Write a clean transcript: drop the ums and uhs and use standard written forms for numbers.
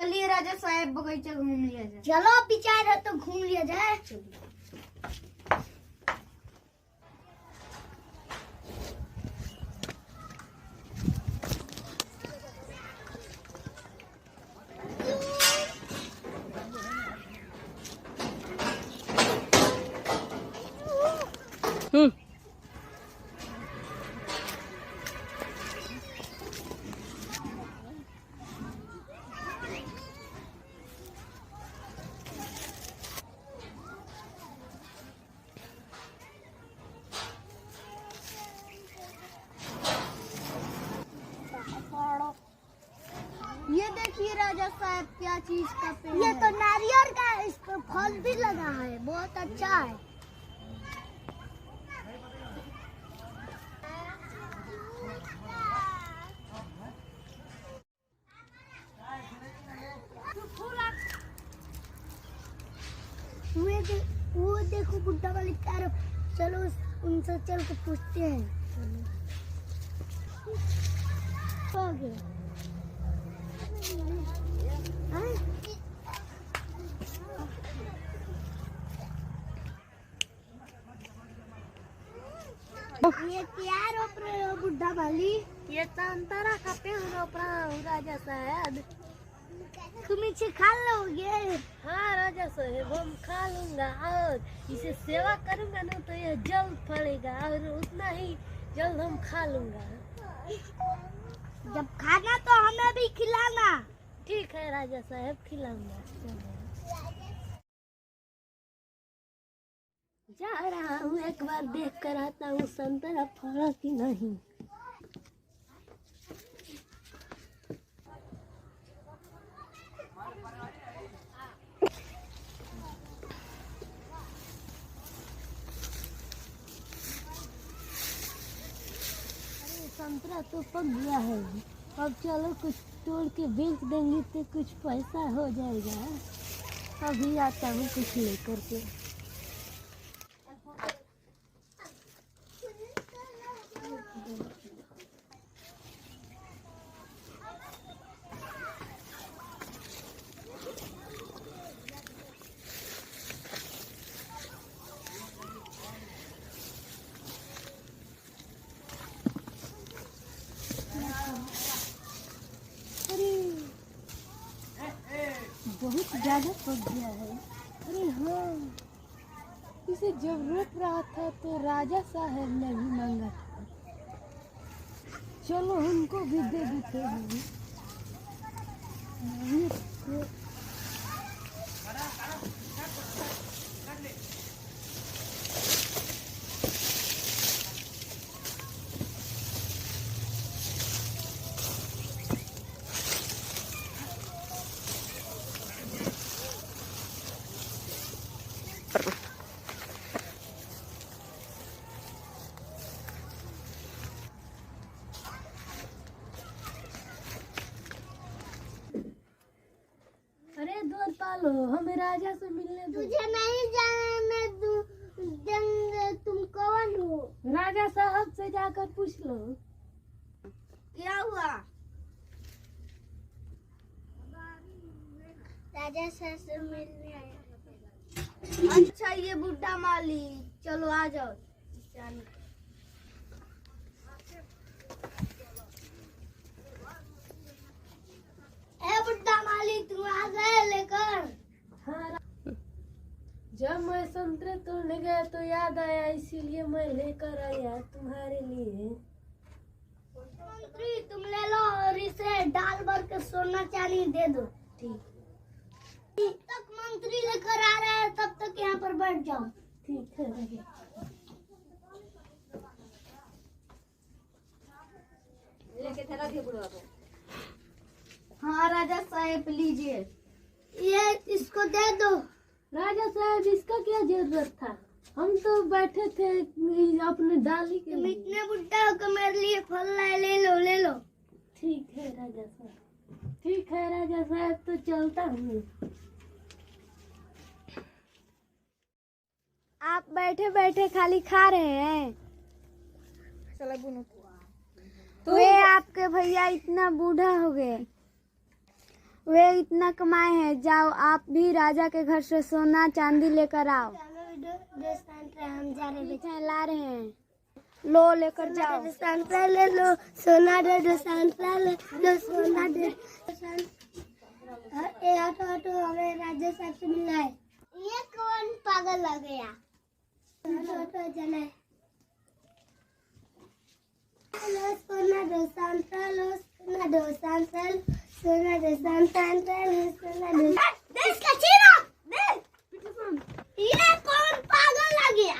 चलिए राजा साहब बगीचा घूम लिया जाए। चलो विचार है तो घूम लिया जाए। ये देखिए राजा साहब क्या चीज का पेड़ ये है। तो नारियल का है, इस पर फल भी लगा है, बहुत अच्छा है। वो देखो बुड्ढा वाली तरफ, चलो उनसे चल के पूछते हैं। हो गया। हाँ? ये क्या रोप रहे हो बुड्ढा वाली? ये संतरा का पेड़ रोप रहा हूँ राजा साहब। तुम इसे खा लोगे? हाँ राजा साहब हम खा लूंगा और इसे सेवा करूंगा ना तो यह जल्द फलेगा और उतना ही जल्द हम खा लूंगा। जब खाना तो हमें भी खिलाना। ठीक है राजा साहब खिलाऊंगा। जा रहा हूँ एक बार देख कर आता हूँ संतरा फला कि नहीं। संतरा तो पक गया है, अब चलो कुछ तोड़ के बेच देंगे तो कुछ पैसा हो जाएगा। अभी आता हूँ कुछ लेकर के। बहुत ज्यादा पक गया है। अरे हाँ, इसे जरूरत रहा था तो राजा साहब ने भी मांगा था। चलो उनको भी दे देते हैं। अरे दूर पालो, हमें राजा से मिलने दो। तुझे नहीं जाने देंगे, तुम कौन हो? राजा साहब से जाकर पूछ लो। क्या हुआ? राजा साहब से मिलने आया। अच्छा ये बुड्ढा माली, चलो आ जाओ। ए बुड्ढा माली, तुम आ गए लेकर? हाँ, जब मैं संतरे तोड़ने गया तो याद आया, इसीलिए मैं लेकर आया तुम्हारे लिए। मंत्री तुम ले लो और इसे डाल भर के सोना चांदी दे दो। ठीक तक मंत्री लेकर आ रहा है, तब तक यहाँ पर बैठ जाओ। ठीक है। हाँ राजा साहब लीजिए। ये इसको दे दो। राजा साहब इसका क्या जरूरत था, हम तो बैठे थे अपने डाली के तुम लिए। इतने बुड्ढा हो के मेरे लिए फल लाए, ले लो ले लो। ठीक है राजा साहब, ठीक है राजा साहब, तो चलता हूँ। आप बैठे बैठे खाली खा रहे हैं। तो ये आपके भैया इतना बूढ़ा हो गए, वे इतना कमाए हैं, जाओ आप भी राजा के घर से सोना चांदी लेकर आओ। हम जा रहे हैं, ला रहे हैं, लो लेकर जाओ। सांत्रा ले लो, सोना दे दो, सांत्रा ले लो, सोना दे। ए हटो हटो, हमें राजा साहब से मिलना है। ये कौन पागल लग गया? हटो हटो, जाना है। लो सोना दो, सांत्रा लो, सोना दो, सांत्रा लो, सोना दो, सांत्रा लो, सोना दो। इसका चीरा दे। ये कौन पागल लग गया?